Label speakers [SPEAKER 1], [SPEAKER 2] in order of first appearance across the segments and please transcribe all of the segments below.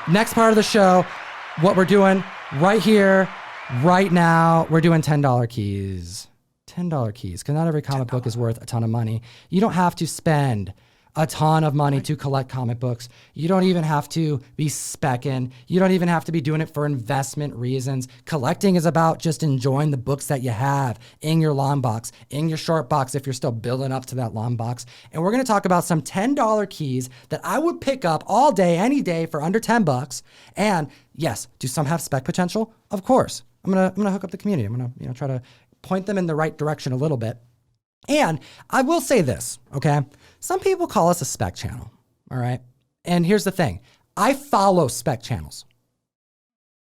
[SPEAKER 1] Next part of the show, what we're doing right here, right now, we're doing $10 keys. $10 keys, because not every comic book is worth a ton of money. You don't have to spend a ton of money to collect comic books. You don't even have to be speccing. You don't even have to be doing it for investment reasons. Collecting is about just enjoying the books that you have in your long box, in your short box if you're still building up to that long box. And we're gonna talk about some $10 keys that I would pick up all day, any day for under 10 bucks. And yes, do some have spec potential? Of course. I'm gonna hook up the community. I'm gonna try to point them in the right direction a little bit. And I will say this, okay? Some people call us a spec channel, all right? And here's the thing. I follow spec channels.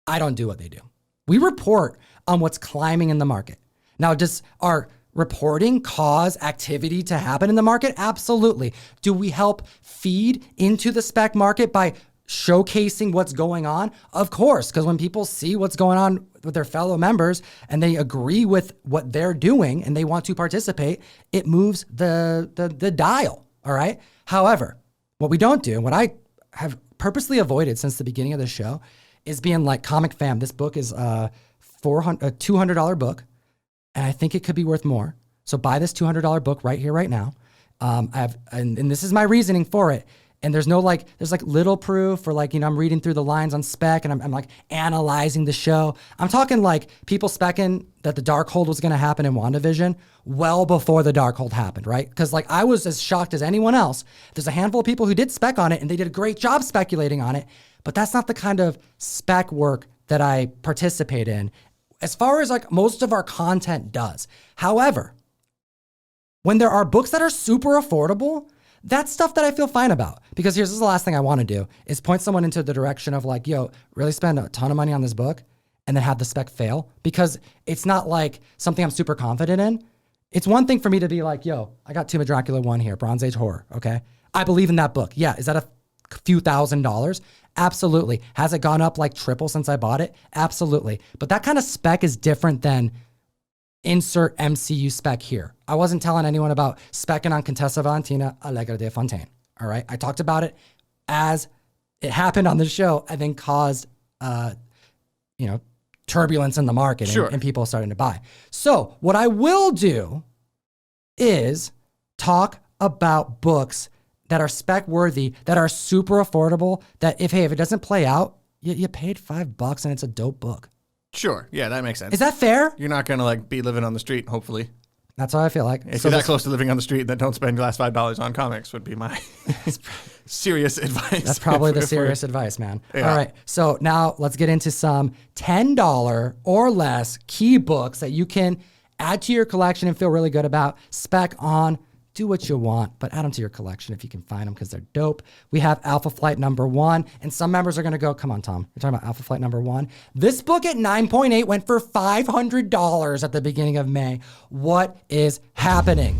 [SPEAKER 1] I don't do what they do. We report on what's climbing in the market. Now, does our reporting cause activity to happen in the market? Absolutely. Do we help feed into the spec market by showcasing what's going on? Of course, because when people see what's going on with their fellow members and they agree with what they're doing and they want to participate, it moves the dial, all right? However, what we don't do, and what I have purposely avoided since the beginning of the show, is being like, Comic Fam, this book is a $200 book, and I think it could be worth more. So buy this $200 book right here, right now. And this is my reasoning for it. And there's little proof, or I'm reading through the lines on spec and I'm like analyzing the show. I'm talking like people specking that the Darkhold was going to happen in WandaVision well before the Darkhold happened, right? Because I was as shocked as anyone else. There's a handful of people who did spec on it and they did a great job speculating on it, but that's not the kind of spec work that I participate in as far as most of our content does. However, when there are books that are super affordable, that's stuff that I feel fine about, because this is the last thing I want to do is point someone into the direction of yo, really spend a ton of money on this book and then have the spec fail, because it's not like something I'm super confident in. It's one thing for me to be like, yo, I got Tomb of Dracula 1 here, Bronze Age horror, okay? I believe in that book. Yeah, is that a few $1,000s? Absolutely. Has it gone up triple since I bought it? Absolutely. But that kind of spec is different than insert MCU spec here. I wasn't telling anyone about specking on Contessa Valentina Allegra de Fontaine, all right? I talked about it as it happened on the show and then caused, turbulence in the market. Sure. and people starting to buy. So what I will do is talk about books that are spec worthy, that are super affordable, that if it doesn't play out, you paid $5 and it's a dope book.
[SPEAKER 2] Sure. Yeah, that makes sense.
[SPEAKER 1] Is that fair?
[SPEAKER 2] You're not going to be living on the street, hopefully.
[SPEAKER 1] That's how I feel like.
[SPEAKER 2] If you're that close to living on the street, then don't spend your last $5 on comics would be my serious advice.
[SPEAKER 1] That's probably the serious advice, man.
[SPEAKER 2] Yeah.
[SPEAKER 1] All right. So now let's get into some $10 or less key books that you can add to your collection and feel really good about. Spec on. Do what you want, but add them to your collection if you can find them, because they're dope. We have Alpha Flight #1, and some members are going to go, come on, Tom, you're talking about Alpha Flight #1. This book at 9.8 went for $500 at the beginning of May. What is happening?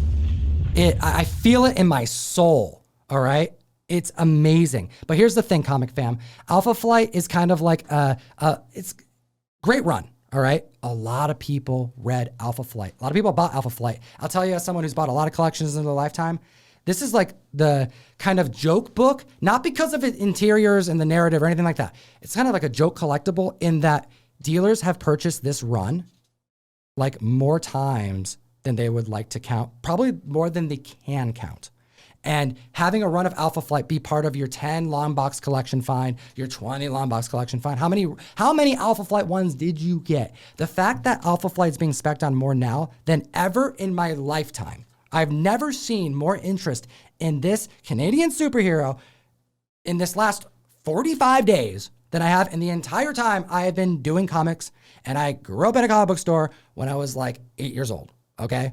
[SPEAKER 1] I feel it in my soul, all right? It's amazing. But here's the thing, Comic Fam. Alpha Flight is kind of like it's great run. All right. A lot of people read Alpha Flight. A lot of people bought Alpha Flight. I'll tell you, as someone who's bought a lot of collections in their lifetime, this is the kind of joke book, not because of its interiors and the narrative or anything like that. It's kind of like a joke collectible in that dealers have purchased this run more times than they would like to count, probably more than they can count. And having a run of Alpha Flight be part of your 10 long box collection find, your 20 long box collection find. How many Alpha Flight ones did you get? The fact that Alpha Flight is being spec'd on more now than ever in my lifetime. I've never seen more interest in this Canadian superhero in this last 45 days than I have in the entire time I have been doing comics. And I grew up in a comic book store when I was 8 years old, okay?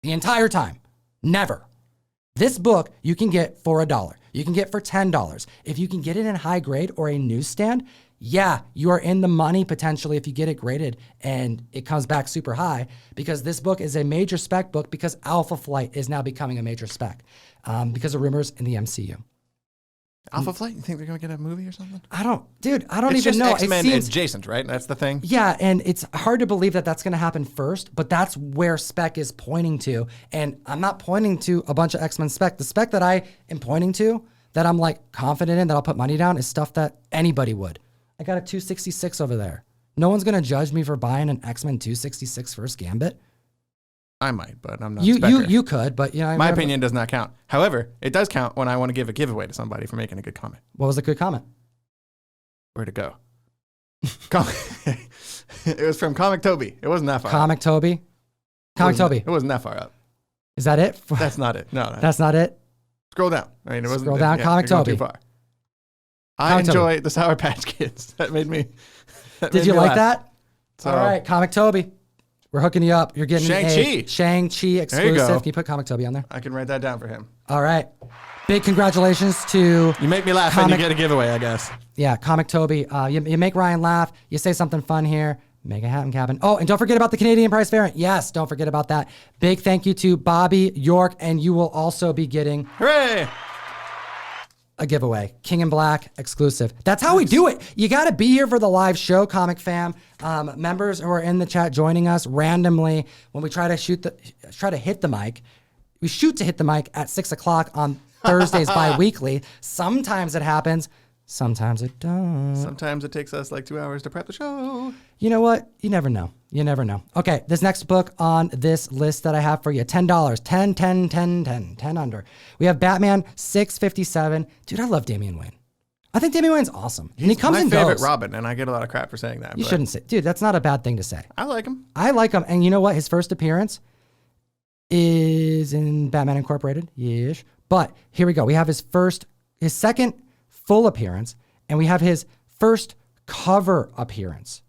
[SPEAKER 1] The entire time. Never. This book you can get for $1. You can get for $10. If you can get it in high grade or a newsstand, yeah, you are in the money potentially if you get it graded and it comes back super high, because this book is a major spec book, because Alpha Flight is now becoming a major spec because of rumors in the MCU.
[SPEAKER 2] Alpha Flight? You think they're going to get a movie or something?
[SPEAKER 1] I don't even
[SPEAKER 2] It's just
[SPEAKER 1] know.
[SPEAKER 2] X-Men
[SPEAKER 1] It seems,
[SPEAKER 2] adjacent, right? That's the thing.
[SPEAKER 1] yeah, and it's hard to believe that that's going to happen first, but that's where spec is pointing to. And I'm not pointing to a bunch of X-Men spec. The spec that I am pointing to, that I'm like confident in, that I'll put money down, is stuff that anybody would. I got a 266 over there. No one's going to judge me for buying an X-Men 266 first Gambit.
[SPEAKER 2] I might, but I'm not
[SPEAKER 1] You could, but you know,
[SPEAKER 2] my opinion does not count. However, it does count when I want to give a giveaway to somebody for making a good comment.
[SPEAKER 1] What was a good comment?
[SPEAKER 2] Where'd it go? It was from Comic Toby. It wasn't that far
[SPEAKER 1] Comic
[SPEAKER 2] up.
[SPEAKER 1] Toby? Comic Toby.
[SPEAKER 2] It wasn't that far up.
[SPEAKER 1] Is that it?
[SPEAKER 2] That's not it. No.
[SPEAKER 1] That's not it?
[SPEAKER 2] Scroll down. I mean, it wasn't.
[SPEAKER 1] Scroll down,
[SPEAKER 2] yeah,
[SPEAKER 1] Comic
[SPEAKER 2] you're going
[SPEAKER 1] Toby.
[SPEAKER 2] too far. I
[SPEAKER 1] Comic
[SPEAKER 2] enjoy
[SPEAKER 1] Toby.
[SPEAKER 2] the Sour Patch Kids. That made me.
[SPEAKER 1] Did you like that?
[SPEAKER 2] So,
[SPEAKER 1] All right, Comic Toby. We're hooking you up. You're getting
[SPEAKER 2] Shang-Chi.
[SPEAKER 1] a Shang-Chi exclusive.
[SPEAKER 2] There you go.
[SPEAKER 1] Can you put Comic Toby on there?
[SPEAKER 2] I can write that down for him.
[SPEAKER 1] All right. Big congratulations to
[SPEAKER 2] You make me laugh and you get a giveaway, I guess.
[SPEAKER 1] Comic Toby. You make Ryan laugh. You say something fun here. Make it happen, Captain. Oh, and don't forget about the Canadian price variant. Yes, don't forget about that. Big thank you to Bobby York, and you will also be getting
[SPEAKER 2] Hooray!
[SPEAKER 1] a giveaway. King in Black exclusive. That's how we do it. You got to be here for the live show, Comic Fam. Members who are in the chat joining us randomly when we try to hit the mic. We shoot to hit the mic at 6 o'clock on Thursdays bi-weekly. Sometimes it happens. Sometimes it don't.
[SPEAKER 2] Sometimes it takes us like 2 hours to prep the show.
[SPEAKER 1] You know what? You never know. You never know. Okay, this next book on this list that I have for you, $10, 10, 10, 10, 10, 10 under. We have Batman 657. Dude, I love Damian Wayne. I think Damian Wayne's awesome. And he comes
[SPEAKER 2] my
[SPEAKER 1] and
[SPEAKER 2] favorite
[SPEAKER 1] goes.
[SPEAKER 2] Robin, and I get a lot of crap for saying that.
[SPEAKER 1] You
[SPEAKER 2] but
[SPEAKER 1] shouldn't say. Dude, that's not a bad thing to say.
[SPEAKER 2] I like him.
[SPEAKER 1] I like him. And you know what? His first appearance is in Batman Incorporated. Yes. But here we go. We have his second full appearance, and we have his first cover appearance.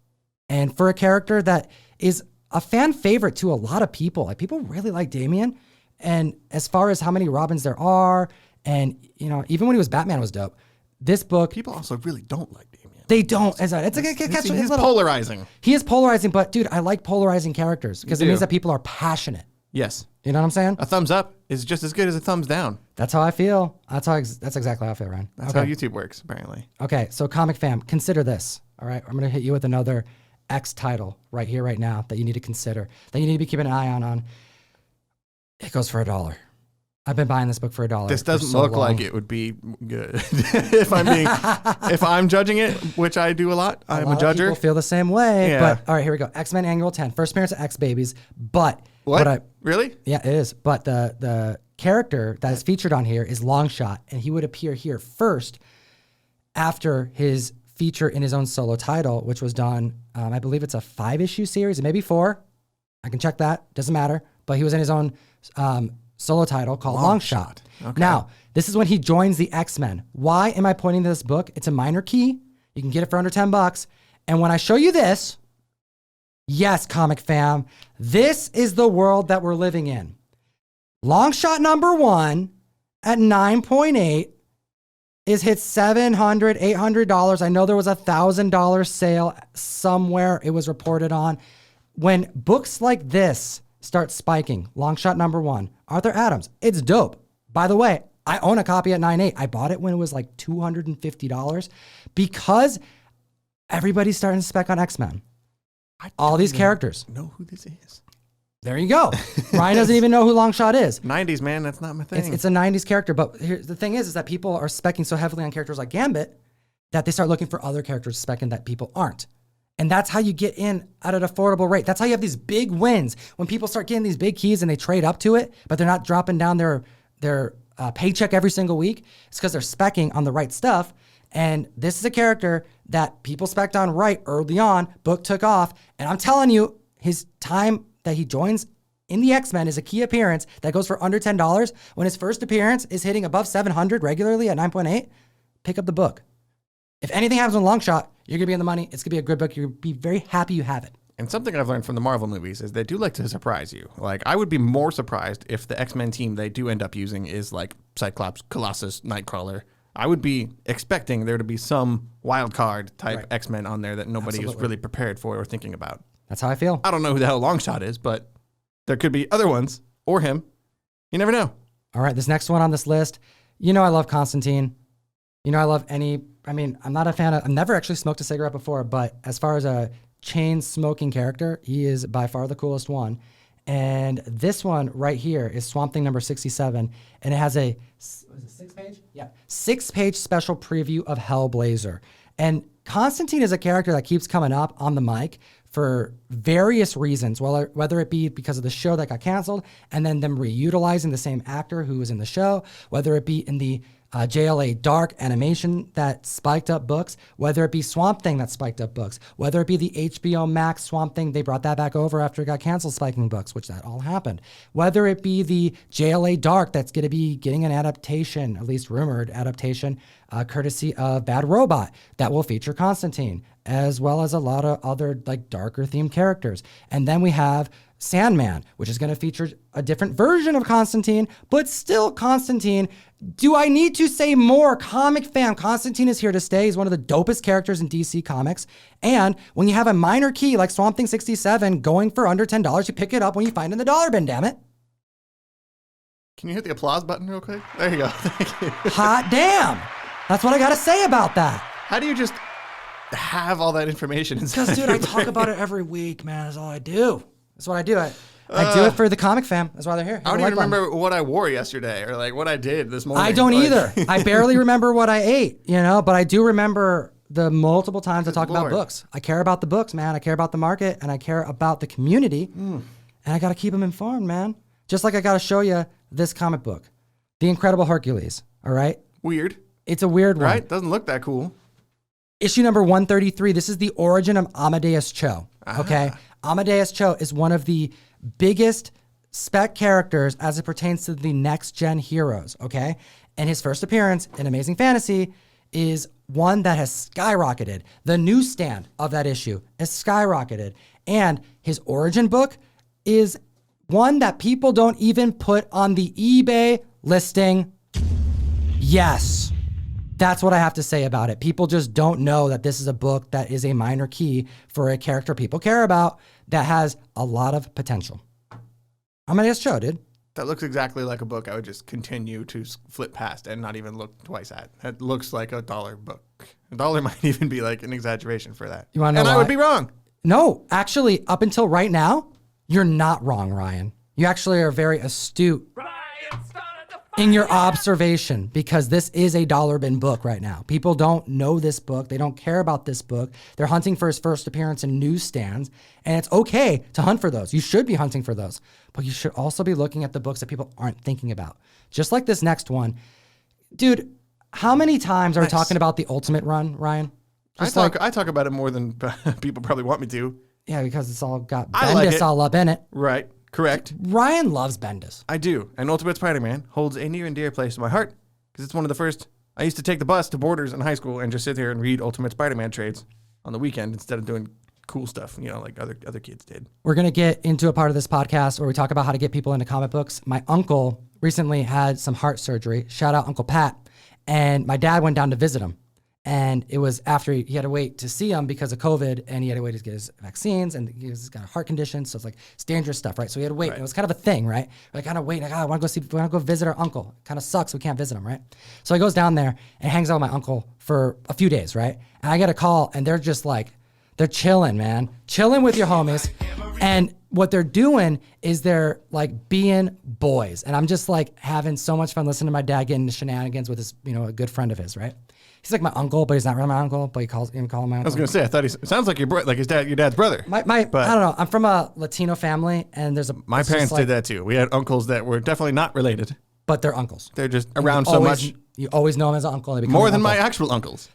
[SPEAKER 1] And for a character that is a fan favorite to a lot of people, like people really like Damian. And as far as how many Robins there are, and you know, even when he was Batman was dope. This book,
[SPEAKER 2] People also really don't like Damian.
[SPEAKER 1] they don't. It's
[SPEAKER 2] He's polarizing.
[SPEAKER 1] He is polarizing, but dude, I like polarizing characters because it
[SPEAKER 2] do.
[SPEAKER 1] means that people are passionate.
[SPEAKER 2] Yes.
[SPEAKER 1] You know what I'm saying?
[SPEAKER 2] A thumbs up is just as good as a thumbs down.
[SPEAKER 1] That's how I feel. That's exactly how I feel, Ryan.
[SPEAKER 2] That's how YouTube works, apparently.
[SPEAKER 1] Okay, so Comic Fam, consider this. All right, I'm gonna hit you with another X title right here, right now that you need to consider, that you need to be keeping an eye on. It goes for $1. I've been buying this book for $1.
[SPEAKER 2] This doesn't look like it would be good. if I'm judging it, which I do a lot. I'm a judger.
[SPEAKER 1] People feel the same way.
[SPEAKER 2] Yeah.
[SPEAKER 1] But all right, here we go. X-Men Annual 10, first appearance of X Babies. But
[SPEAKER 2] What? Really?
[SPEAKER 1] Yeah, it is. But the character that is featured on here is Longshot, and he would appear here first after his feature in his own solo title, which was done, I believe it's a 5-issue series, maybe 4. I can check that. Doesn't matter. But he was in his own solo title called Longshot.
[SPEAKER 2] Okay.
[SPEAKER 1] Now, this is when he joins the X-Men. Why am I pointing to this book? It's a minor key. You can get it for under $10. And when I show you this, yes, Comic Fam, this is the world that we're living in. Longshot number 1 at 9.8 is hit $700, $800. I know there was a $1,000 sale somewhere it was reported on. When books like this start spiking, Longshot number 1, Arthur Adams, it's dope. By the way, I own a copy at 9.8. I bought it when it was like $250 because everybody's starting to spec on X-Men. All these characters.
[SPEAKER 2] Know who this is?
[SPEAKER 1] There you go. Ryan doesn't even know who Longshot is.
[SPEAKER 2] 90s, man. That's not my thing.
[SPEAKER 1] It's a 90s character, but the thing is that people are specking so heavily on characters like Gambit that they start looking for other characters specking that people aren't. And that's how you get in at an affordable rate. That's how you have these big wins. When people start getting these big keys and they trade up to it, but they're not dropping down their paycheck every single week, it's because they're specking on the right stuff. And this is a character that people spec'd on right early on, book took off. And I'm telling you, his time that he joins in the X-Men is a key appearance that goes for under $10. When his first appearance is hitting above 700 regularly at 9.8, pick up the book. If anything happens with Longshot, you're going to be in the money. It's going to be a good book. You're going to be very happy you have it.
[SPEAKER 2] And something I've learned from the Marvel movies is they do like to surprise you. Like, I would be more surprised if the X-Men team they do end up using is like Cyclops, Colossus, Nightcrawler. I would be expecting there to be some wild card type X-Men on there that nobody is really prepared for or thinking about.
[SPEAKER 1] That's how I feel.
[SPEAKER 2] I don't know who the hell Longshot is, but there could be other ones or him. You never know.
[SPEAKER 1] All right, this next one on this list. You know I love Constantine. You know, I'm not a fan of, I've never actually smoked a cigarette before, but as far as a chain smoking character, he is by far the coolest one. And this one right here is Swamp Thing number 67, and it has a, what is it, 6-page? Yeah, 6-page special preview of Hellblazer. And Constantine is a character that keeps coming up on the mic for various reasons, whether it be because of the show that got canceled and then them reutilizing the same actor who was in the show, whether it be in the JLA Dark animation that spiked up books, whether it be Swamp Thing that spiked up books, whether it be the HBO Max Swamp Thing, they brought that back over after it got canceled spiking books, which that all happened. Whether it be the JLA Dark that's going to be getting an adaptation, at least rumored adaptation, courtesy of Bad Robot that will feature Constantine, as well as a lot of other like darker themed characters. And then we have Sandman, which is going to feature a different version of Constantine, but still Constantine. Do I need to say more? Comic fam, Constantine is here to stay. He's one of the dopest characters in DC Comics. And when you have a minor key like Swamp Thing 67 going for under $10, you pick it up when you find it in the dollar bin, damn it.
[SPEAKER 2] Can you hit the applause button real quick? There you go. Thank you.
[SPEAKER 1] Hot damn. That's what I got to say about that.
[SPEAKER 2] How do you just have all that information inside?
[SPEAKER 1] Because, dude, I talk about it every week, man. That's all I do. That's what I do. I do it for the comic fam. That's why they're here.
[SPEAKER 2] I don't even remember what I wore yesterday or like what I did this morning.
[SPEAKER 1] I don't either. I barely remember what I ate, you know, but I do remember the multiple times I talk about books. I care about the books, man. I care about the market and I care about the community. And I got to keep them informed, man. Just like I got to show you this comic book, The Incredible Hercules. All right.
[SPEAKER 2] Weird.
[SPEAKER 1] It's a weird one.
[SPEAKER 2] Right? Doesn't look that cool.
[SPEAKER 1] Issue number 133. This is the origin of Amadeus Cho. Okay. Amadeus Cho is one of the biggest spec characters as it pertains to the next gen heroes. Okay. And his first appearance in Amazing Fantasy is one that has skyrocketed. The newsstand of that issue is skyrocketed. And his origin book is one that people don't even put on the eBay listing. Yes. That's what I have to say about it. People just don't know that this is a book that is a minor key for a character people care about that has a lot of potential. Amadeus Cho, dude.
[SPEAKER 2] That looks exactly like a book I would just continue to flip past and not even look twice at. That looks like $1 book. $1 might even be like an exaggeration for that.
[SPEAKER 1] You want to know
[SPEAKER 2] why? I would be wrong.
[SPEAKER 1] No, actually, up until right now, you're not wrong, Ryan. You actually are very astute in your observation because this is a dollar bin book right now. People don't know this book. They don't care about this book. They're hunting for his first appearance in newsstands, and it's okay to hunt for those. You should be hunting for those, but you should also be looking at the books that people aren't thinking about. Just like this next one. Dude, how many times are we talking about the Ultimate Run, Ryan?
[SPEAKER 2] I talk about it more than people probably want me to.
[SPEAKER 1] Yeah, because it's all got Bendis all up in it.
[SPEAKER 2] Right. Correct.
[SPEAKER 1] Ryan loves Bendis.
[SPEAKER 2] I do. And Ultimate Spider-Man holds a near and dear place in my heart because it's one of the first. I used to take the bus to Borders in high school and just sit there and read Ultimate Spider-Man trades on the weekend instead of doing cool stuff, you know, like other kids did. We're
[SPEAKER 1] going to get into a part of this podcast where we talk about how to get people into comic books. My uncle recently had some heart surgery. Shout out Uncle Pat. And my dad went down to visit him. And it was after he had to wait to see him because of COVID, and he had to wait to get his vaccines, and he's got a heart condition, so it's dangerous stuff, right? So he had to wait. Right. And it was kind of a thing, right? We're like, kind of wait. Like, I want to go visit our uncle. It kind of sucks. We can't visit him, right? So he goes down there and hangs out with my uncle for a few days, right? And I get a call, and they're just like, they're chilling, man, chilling with your homies, and what they're doing is they're like being boys, and I'm just like having so much fun listening to my dad getting into shenanigans with his, you know, a good friend of his, right? He's like my uncle, but he's not really my uncle. But you call him my uncle.
[SPEAKER 2] I was gonna say, I thought it sounds like your dad's brother.
[SPEAKER 1] But I don't know. I'm from a Latino family, and
[SPEAKER 2] my parents did that too. We had uncles that were definitely not related,
[SPEAKER 1] but they're uncles.
[SPEAKER 2] They're just around so much.
[SPEAKER 1] You always know them as an uncle.
[SPEAKER 2] More than my actual uncles.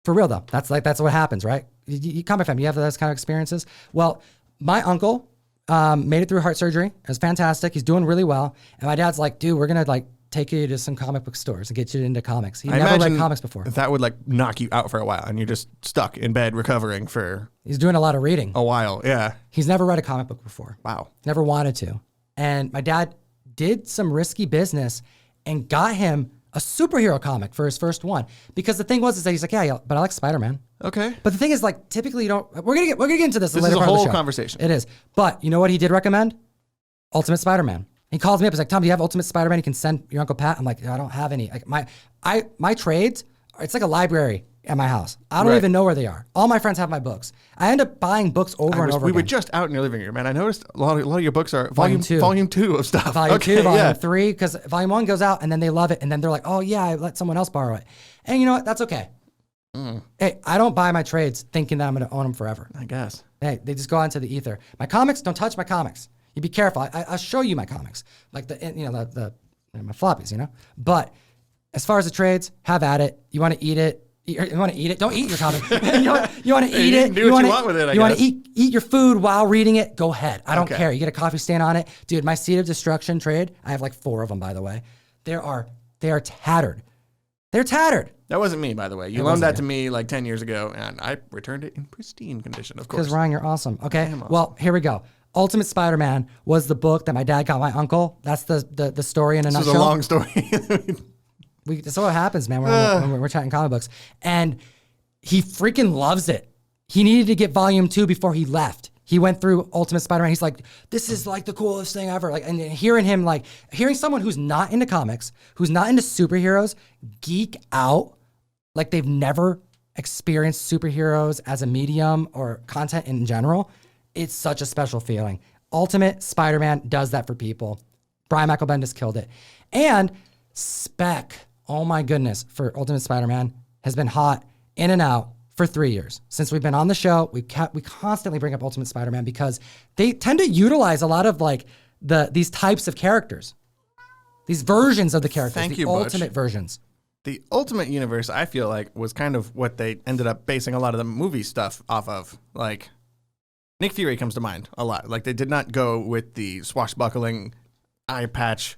[SPEAKER 1] For real though, that's what happens, right? You comic fam, you have those kind of experiences. Well, my uncle made it through heart surgery. It was fantastic. He's doing really well, and my dad's like, dude, we're gonna like take you to some comic book stores and get you into comics. He never read comics before.
[SPEAKER 2] That would like knock you out for a while and you're just stuck in bed recovering for...
[SPEAKER 1] He's doing a lot of reading.
[SPEAKER 2] A while, yeah.
[SPEAKER 1] He's never read a comic book before.
[SPEAKER 2] Wow.
[SPEAKER 1] Never wanted to. And my dad did some risky business and got him a superhero comic for his first one. Because the thing was that he's like, yeah, but I like Spider-Man.
[SPEAKER 2] Okay.
[SPEAKER 1] But the thing is, like, typically you don't... We're gonna get into this later.
[SPEAKER 2] This is a
[SPEAKER 1] part
[SPEAKER 2] whole
[SPEAKER 1] of the show.
[SPEAKER 2] Conversation.
[SPEAKER 1] It is. But you know what he did recommend? Ultimate Spider-Man. He calls me up. He's like, Tom, do you have Ultimate Spider-Man? You can send your Uncle Pat. I'm like, I don't have any. Like my trades It's like a library at my house. I don't
[SPEAKER 2] Right.
[SPEAKER 1] even know where they are. All my friends have my books. I end up buying books over and over
[SPEAKER 2] We
[SPEAKER 1] again.
[SPEAKER 2] were just out in your living room, and I noticed a lot of your books are
[SPEAKER 1] Volume two.
[SPEAKER 2] volume 2 of stuff.
[SPEAKER 1] Volume
[SPEAKER 2] Okay,
[SPEAKER 1] 2, Volume
[SPEAKER 2] yeah.
[SPEAKER 1] 3, because Volume 1 goes out and then they love it. And then they're like, oh, yeah, I let someone else borrow it. And you know what? That's okay. Hey, I don't buy my trades thinking that I'm going to own them forever.
[SPEAKER 2] I guess.
[SPEAKER 1] Hey, they just go out into the ether. My comics, don't touch my comics. You be careful. I'll show you my comics, like the my floppies, you know. But as far as the trades, have at it. You want to eat it. You want to eat it. Don't eat your comic. you want to eat
[SPEAKER 2] you
[SPEAKER 1] it.
[SPEAKER 2] can do what you want with it, I
[SPEAKER 1] You want
[SPEAKER 2] guess.
[SPEAKER 1] to eat your food while reading it. Go ahead. I don't
[SPEAKER 2] Okay.
[SPEAKER 1] care. You get a coffee stain on it, dude. My Seed of Destruction trade. I have like 4 of them, by the way. They are tattered. They're tattered.
[SPEAKER 2] That wasn't me, by the way. You loaned that to me like 10 years ago, and I returned it in pristine condition, of course.
[SPEAKER 1] Because Ryan, you're awesome. Okay.
[SPEAKER 2] am awesome.
[SPEAKER 1] Well, here we go. Ultimate Spider-Man was the book that my dad got my uncle. That's the story in a
[SPEAKER 2] This was
[SPEAKER 1] nutshell.
[SPEAKER 2] a long story.
[SPEAKER 1] That's what happens, man. When we're chatting comic books, and he freaking loves it. He needed to get Volume 2 before he left. He went through Ultimate Spider-Man. He's like, "This is like the coolest thing ever." Like, and hearing someone who's not into comics, who's not into superheroes, geek out like they've never experienced superheroes as a medium or content in general. It's such a special feeling. Ultimate Spider-Man does that for people. Brian Michael Bendis killed it, and spec. Oh my goodness, for Ultimate Spider-Man has been hot in and out for 3 years. Since we've been on the show, we constantly bring up Ultimate Spider-Man because they tend to utilize a lot of like these types of characters, these versions of the characters,
[SPEAKER 2] Thank
[SPEAKER 1] the
[SPEAKER 2] you, Butch.
[SPEAKER 1] ultimate versions.
[SPEAKER 2] The Ultimate Universe, I feel like, was kind of what they ended up basing a lot of the movie stuff off of. Like, Nick Fury comes to mind a lot. Like, they did not go with the swashbuckling eye patch.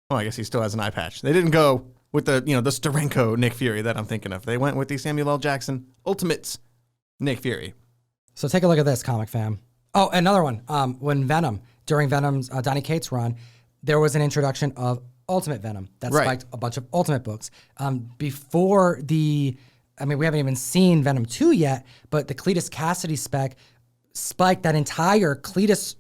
[SPEAKER 2] Well, I guess he still has an eye patch. They didn't go with the Steranko Nick Fury that I'm thinking of. They went with the Samuel L. Jackson Ultimates Nick Fury.
[SPEAKER 1] So take a look at this, comic fam. Oh, another one. When during Venom's Donny Cates run, there was an introduction of Ultimate Venom that
[SPEAKER 2] Right.
[SPEAKER 1] spiked a bunch of Ultimate books. Before we haven't even seen Venom 2 yet, but the Cletus Cassidy spec spiked that entire Cletus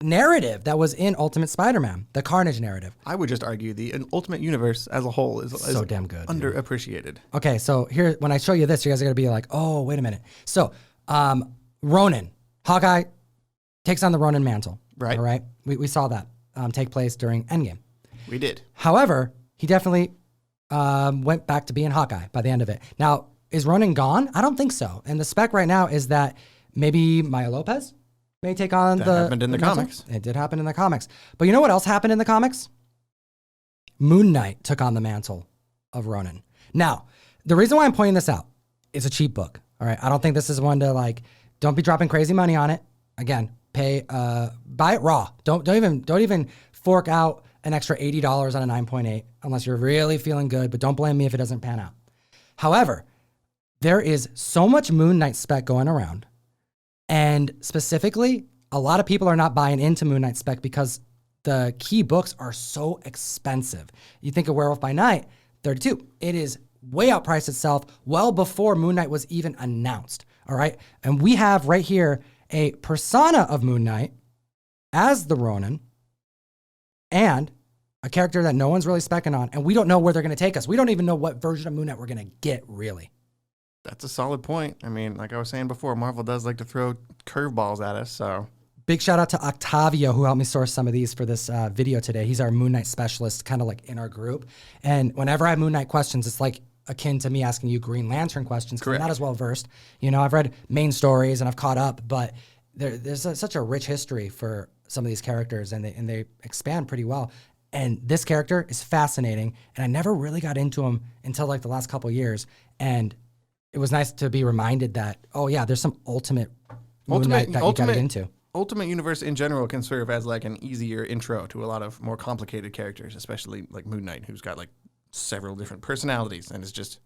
[SPEAKER 1] narrative that was in Ultimate Spider-Man, the Carnage narrative.
[SPEAKER 2] I would just argue the Ultimate Universe as a whole is
[SPEAKER 1] So damn good, dude.
[SPEAKER 2] underappreciated.
[SPEAKER 1] Okay, so here, when I show you this, you guys are going to be like, oh, wait a minute. So, Ronin, Hawkeye takes on the Ronin mantle.
[SPEAKER 2] Right.
[SPEAKER 1] All right. We saw that take place during Endgame.
[SPEAKER 2] We did.
[SPEAKER 1] However, he definitely went back to being Hawkeye by the end of it. Now, is Ronin gone? I don't think so. And the spec right now is that maybe Maya Lopez may take on
[SPEAKER 2] That
[SPEAKER 1] the
[SPEAKER 2] happened in the
[SPEAKER 1] mantle.
[SPEAKER 2] comics.
[SPEAKER 1] It did happen in the comics. But you know what else happened in the comics? Moon Knight took on the mantle of Ronin. Now, the reason why I'm pointing this out, it's a cheap book. All right. I don't think this is one to like, don't be dropping crazy money on it. Again, buy it raw. Don't even fork out an extra $80 on a 9.8 unless you're really feeling good, but don't blame me if it doesn't pan out. However, there is so much Moon Knight spec going around, and specifically, a lot of people are not buying into Moon Knight spec because the key books are so expensive. You think of Werewolf by Night, 32. It is way outpriced itself well before Moon Knight was even announced. All right. And we have right here a persona of Moon Knight as the Ronin and a character that no one's really specking on. And we don't know where they're going to take us. We don't even know what version of Moon Knight we're going to get, really.
[SPEAKER 2] That's a solid point. I mean, like I was saying before, Marvel does like to throw curveballs at us, so...
[SPEAKER 1] Big shout out to Octavio, who helped me source some of these for this video today. He's our Moon Knight specialist, kind of like in our group. And whenever I have Moon Knight questions, it's like akin to me asking you Green Lantern questions, because I'm not as well versed. You know, I've read main stories and I've caught up, but there's such a rich history for some of these characters, and they expand pretty well. And this character is fascinating, and I never really got into him until like the last couple years. And it was nice to be reminded that, oh yeah, there's some ultimate Moon Knight that you gotta get into.
[SPEAKER 2] Ultimate Universe in general can serve as like an easier intro to a lot of more complicated characters, especially like Moon Knight, who's got like several different personalities. And it's just,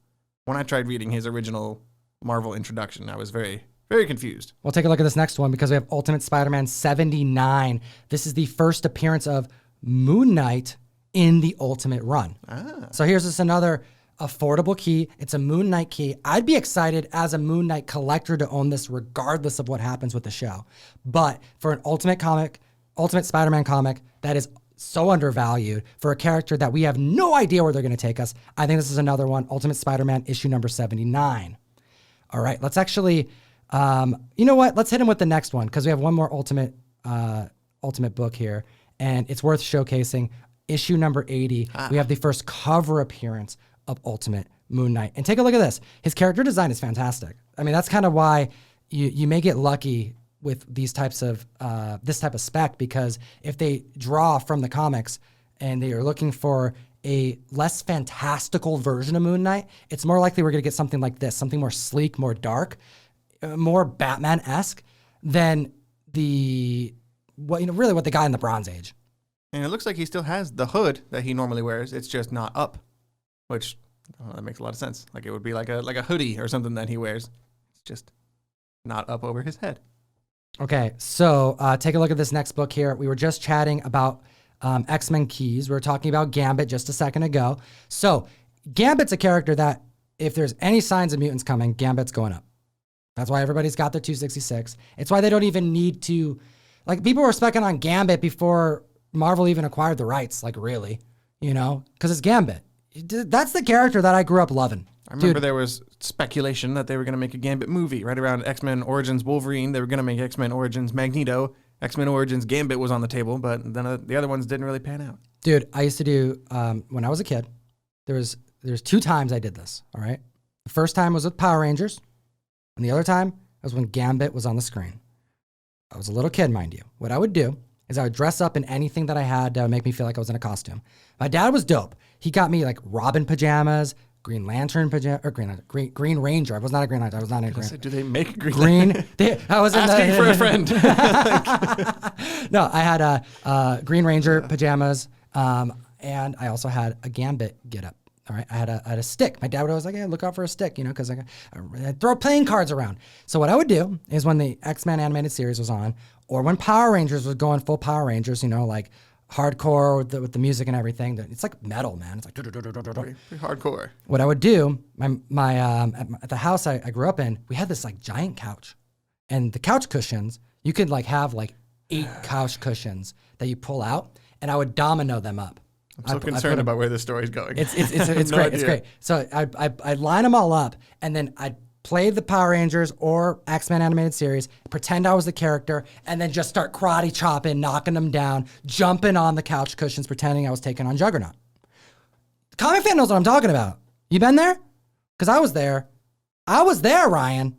[SPEAKER 2] when I tried reading his original Marvel introduction, I was very, very confused.
[SPEAKER 1] We'll take a look at this next one because we have Ultimate Spider-Man 79. This is the first appearance of Moon Knight in the Ultimate run. So here's just another affordable key. It's a Moon Knight key. I'd be excited as a Moon Knight collector to own this regardless of what happens with the show. But for an Ultimate Spider-Man comic that is so undervalued for a character that we have no idea where they're going to take us. I think this is another one, Ultimate Spider-Man issue number 79. All right, let's actually, you know what? Let's hit him with the next one because we have one more Ultimate book here, and it's worth showcasing. Issue number 80, we have the first cover appearance of Ultimate Moon Knight. And take a look at this. His character design is fantastic. I mean, that's kind of why you may get lucky with these types of, this type of spec, because if they draw from the comics and they are looking for a less fantastical version of Moon Knight, it's more likely we're going to get something like this, something more sleek, more dark, more Batman-esque than really what they got in the Bronze Age.
[SPEAKER 2] And it looks like he still has the hood that he normally wears. It's just not up, which that makes a lot of sense. Like it would be like a hoodie or something that he wears. It's just not up over his head.
[SPEAKER 1] Okay, so take a look at this next book here. We were just chatting about X-Men keys. We were talking about Gambit just a second ago. So Gambit's a character that if there's any signs of mutants coming, Gambit's going up. That's why everybody's got their 266. It's why they don't even need to, like, people were specking on Gambit before Marvel even acquired the rights, like, really, because it's Gambit. That's the character that I grew up loving.
[SPEAKER 2] I remember there was speculation that they were going to make a Gambit movie right around X-Men Origins Wolverine. They were going to make X-Men Origins Magneto. X-Men Origins Gambit was on the table, but then the other ones didn't really pan out.
[SPEAKER 1] Dude, I used to do, when I was a kid, there's 2 times I did this, all right? The first time was with Power Rangers, and the other time was when Gambit was on the screen. I was a little kid, mind you. What I would do is I would dress up in anything that I had that would make me feel like I was in a costume. My dad was dope. He got me like Robin pajamas, Green Lantern pajamas, or Green Ranger. I was not a Green Lantern. I was not a Green.
[SPEAKER 2] Do they make Green?
[SPEAKER 1] I was
[SPEAKER 2] asking for a friend.
[SPEAKER 1] No, I had a Green Ranger pajamas, and I also had a Gambit getup. All right, I had a stick. My dad would always like, "Hey, look out for a stick," because I'd throw playing cards around. So what I would do is when the X-Men animated series was on, or when Power Rangers was going full Power Rangers, like hardcore with the music and everything. It's like metal, man. It's like
[SPEAKER 2] pretty hardcore.
[SPEAKER 1] What I would do, at the house I grew up in, we had this like giant couch, and the couch cushions you could like have like 8 couch cushions that you pull out, and I would domino them up.
[SPEAKER 2] I'm so concerned about where this story's going.
[SPEAKER 1] It's great. Idea. It's great. So I'd line them all up, and then I'd play the Power Rangers or X-Men animated series, pretend I was the character, and then just start karate chopping, knocking them down, jumping on the couch cushions, pretending I was taking on Juggernaut. The comic fan knows what I'm talking about. You been there? Because I was there. I was there, Ryan.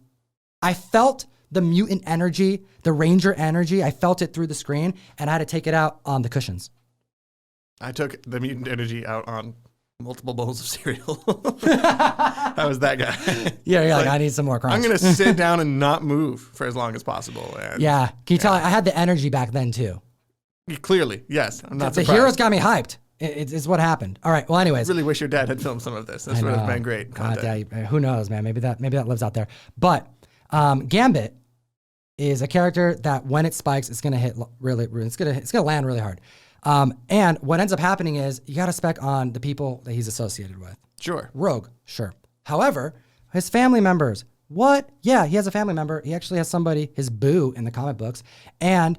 [SPEAKER 1] I felt the mutant energy, the Ranger energy. I felt it through the screen, and I had to take it out on the cushions.
[SPEAKER 2] I took the mutant energy out on multiple bowls of cereal. I was that guy.
[SPEAKER 1] Yeah, you're like, I need some more crunch.
[SPEAKER 2] I'm going to sit down and not move for as long as possible. And,
[SPEAKER 1] yeah. Can you tell? I had the energy back then, too.
[SPEAKER 2] Clearly, yes. I'm not
[SPEAKER 1] surprised. The heroes got me hyped. It's what happened. All right. Well, anyways.
[SPEAKER 2] I really wish your dad had filmed some of this. This would have been great content.
[SPEAKER 1] Who knows, man? Maybe that lives out there. But Gambit is a character that when it spikes, it's going to hit really. It's going to land really hard. And what ends up happening is you got to spec on the people that he's associated with.
[SPEAKER 2] Sure.
[SPEAKER 1] Rogue, sure. However, his family members, what? Yeah, he has a family member. He actually has somebody, his boo, in the comic books. And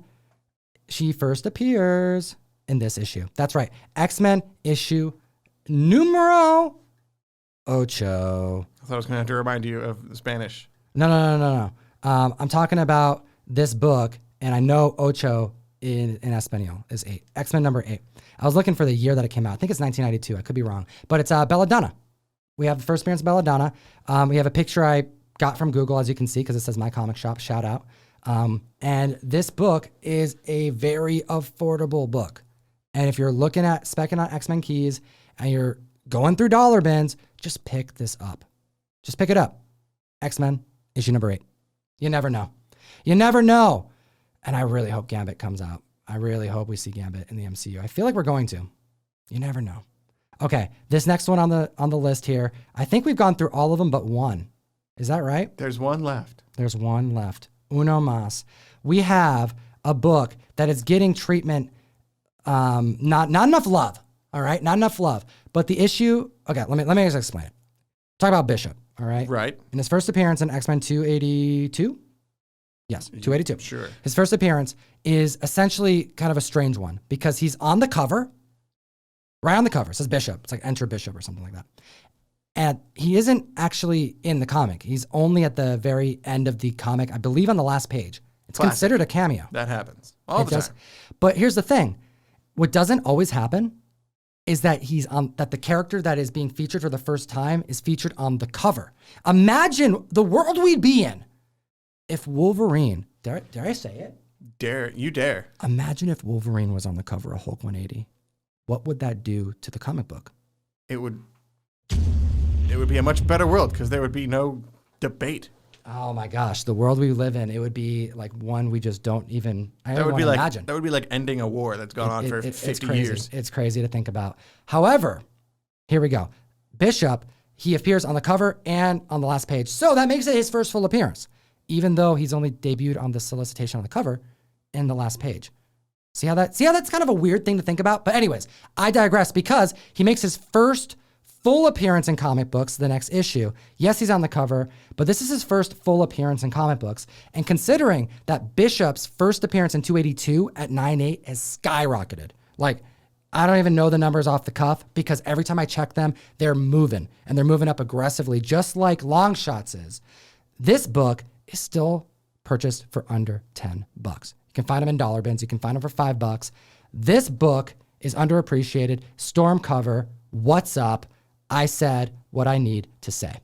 [SPEAKER 1] she first appears in this issue. That's right. X-Men issue numero 8.
[SPEAKER 2] I thought I was going to have to remind you of the Spanish.
[SPEAKER 1] No. I'm talking about this book, and I know Ocho in Espanol is 8. X-Men number 8. I was looking for the year that it came out. I think it's 1992. I could be wrong. But it's Belladonna. We have the first appearance of Belladonna. We have a picture I got from Google, as you can see, because it says My Comic Shop. Shout out. And this book is a very affordable book. And if you're looking at specking on X-Men keys and you're going through dollar bins, just pick this up. Just pick it up. X-Men issue number 8. You never know. You never know. And I really hope Gambit comes out. I really hope we see Gambit in the MCU. I feel like we're going to. You never know. Okay, this next one on the list here, I think we've gone through all of them but one. Is that right?
[SPEAKER 2] There's one left.
[SPEAKER 1] There's one left. Uno más. We have a book that is getting treatment, not enough love. All right, not enough love. But the issue. Okay, let me just explain it. Talk about Bishop. All right.
[SPEAKER 2] Right.
[SPEAKER 1] In his first appearance in X-Men 282. Yes, 282.
[SPEAKER 2] Sure.
[SPEAKER 1] His first appearance is essentially kind of a strange one because he's on the cover, right on the cover. It says Bishop. It's like Enter Bishop or something like that. And he isn't actually in the comic. He's only at the very end of the comic, I believe on the last page. It's
[SPEAKER 2] Classic.
[SPEAKER 1] considered a cameo.
[SPEAKER 2] That happens all the time.
[SPEAKER 1] But here's the thing. What doesn't always happen is that that the character that is being featured for the first time is featured on the cover. Imagine the world we'd be in if Wolverine, dare I say it?
[SPEAKER 2] Dare.
[SPEAKER 1] Imagine if Wolverine was on the cover of Hulk 180. What would that do to the comic book?
[SPEAKER 2] It would be a much better world because there would be no debate.
[SPEAKER 1] Oh my gosh, the world we live in, it would be like one we just don't even, imagine.
[SPEAKER 2] That would be like ending a war that's gone on for 50 years.
[SPEAKER 1] It's crazy to think about. However, here we go. Bishop, he appears on the cover and on the last page. So that makes it his first full appearance, even though he's only debuted on the solicitation on the cover in the last page. See how that's kind of a weird thing to think about? But anyways, I digress because he makes his first full appearance in comic books, the next issue. Yes, he's on the cover, but this is his first full appearance in comic books. And considering that Bishop's first appearance in 282 at 9.8 has skyrocketed. Like, I don't even know the numbers off the cuff because every time I check them, they're moving. And they're moving up aggressively, just like Long Shots is. This book is still purchased for under $10. You can find them in dollar bins. You can find them for $5. This book is underappreciated. Storm cover. What's up? I said what I need to say.